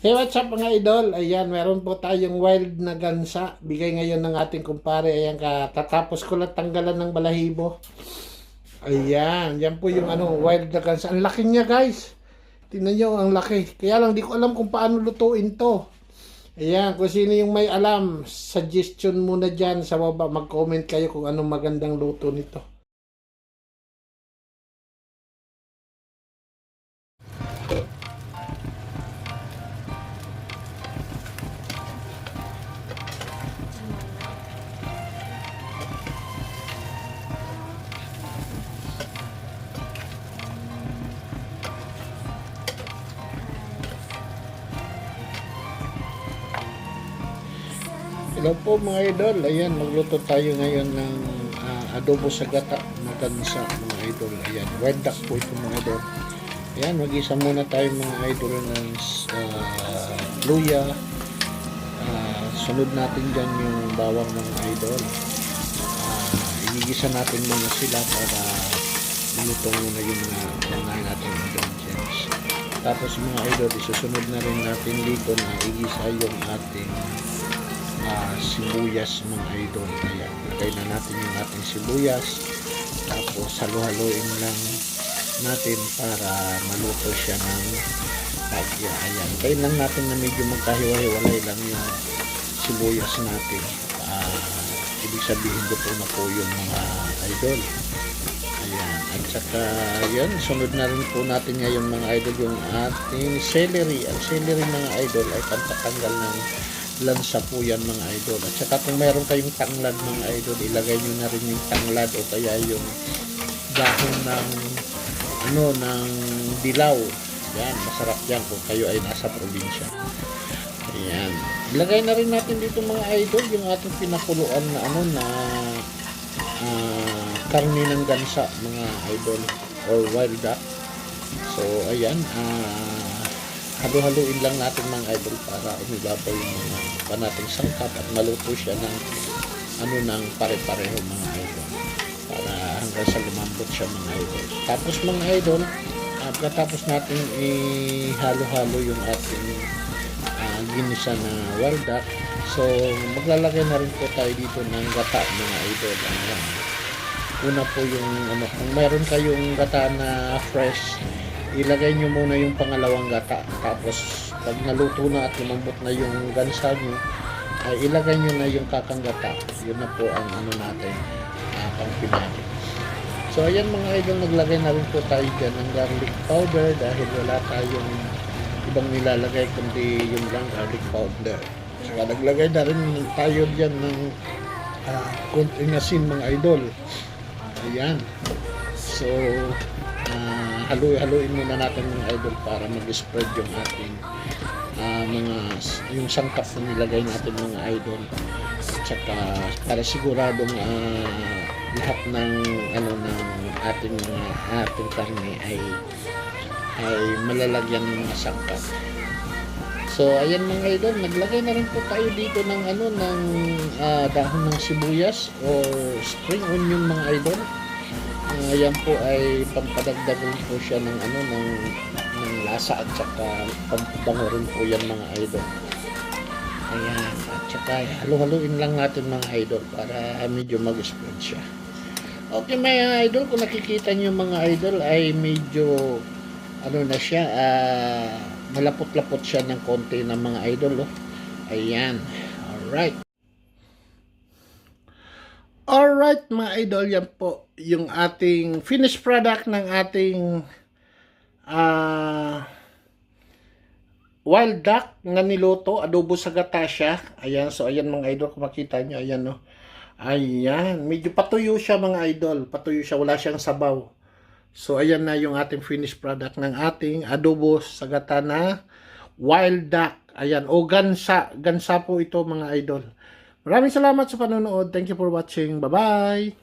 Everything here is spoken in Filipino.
Hey, what's up mga idol? Ayan, meron po tayong wild na gansa. Bigay ngayon ng ating kumpare. Ayan, katatapos ko lang tanggalan ng balahibo. Ayan, yan po yung wild na gansa. Ang laki niya guys. Tingnan nyo, ang laki. Kaya lang, di ko alam kung paano lutuin to. Ayan, kung sino yung may alam, suggestion muna dyan sa baba. Mag-comment kayo kung anong magandang luto nito. Hello po mga idol. Ayan, magluto tayo ngayon ng adobo sa gata na gansa mga idol. Ayan, wild duck po ito mga idol. Ayan, mag-isa muna tayo mga idol ng luya. Sunod natin dyan yung bawang mga idol. Inigisa natin muna sila para minuto muna yung mga natin ingredients. Tapos mga idol, isusunod na rin natin dito na igisa yung ating sibuyas mga idol. Ayan, lagay na natin yung ating sibuyas, tapos halo-haloin lang natin para maluto siya ng bagya. Ayan, kain lang natin na medyo magkahiwa-hiwalay lang yung sibuyas natin. Ibig sabihin luto na po yung mga idol. Ayan, at saka yan, sunod na rin po natin ngayon mga idol yung ating celery. Ang celery mga idol ay pampatanggal ng lansa po yan mga idol. At saka kung mayroon kayong tanglad mga idol, ilagay nyo na rin yung tanglad o kaya yung dahon ng ng dilaw. Yan, masarap yan kung kayo ay nasa probinsya. Ayan, ilagay na rin natin dito mga idol yung ating pinakuluan na karne ng gansa mga idol or wild duck. So ayan, halo-haluin lang natin mga idol para umibabaw yung mga panating sangkap at maluto siya ng ng pare-pareho mga idol para hanggang sa lumambot siya mga idol. Tapos mga idol, pagkatapos natin ihalo-halo yung ating ginisa na wild duck, so maglalagay na rin po tayo dito ng gata mga idol. Ayan, una po yung kung mayroon kayong gata na fresh, ilagay nyo muna yung pangalawang gata. Tapos pag naluto na at lumambot na yung gansa nyo, ay ilagay nyo na yung kakang gata. Yun na po ang natin, pang pinali. So ayan mga idol, naglagay na rin po tayo dyan ng garlic powder dahil wala tayong ibang nilalagay kundi yung lang garlic powder. Saka naglagay na rin tayo dyan ng konting asin mga idol. Ayan, so haluin muna natin mga idol para mag-spread yung ating yung sangkap na nilagay natin mga idol. At saka para siguradong lahat ng ng ating karne ay malalagyan ng mga sangkap. So ayan mga idol, naglagay na rin po tayo dito ng dahon ng sibuyas or spring onion mga idol. Yan po ay pampadagdag rin po siya ng lasa at saka pampabango rin po yan mga idol. Ayan, at saka halu-haluin lang natin mga idol para medyo mag-spread siya. Okay mga idol, kung nakikita nyo mga idol ay medyo na siya, malapot-lapot siya ng konti ng mga idol. Ayan, alright. Alright mga idol, yan po yung ating finished product ng ating wild duck na niluto, adobo sa gata siya. Ayan, so ayan mga idol, kung makita nyo, ayan ayan, medyo patuyo siya mga idol, patuyo siya, wala siyang sabaw. So ayan na yung ating finished product ng ating adobo sa gata na wild duck. Ayan, o gansa po ito mga idol. Maraming salamat sa panonood. Thank you for watching. Bye-bye!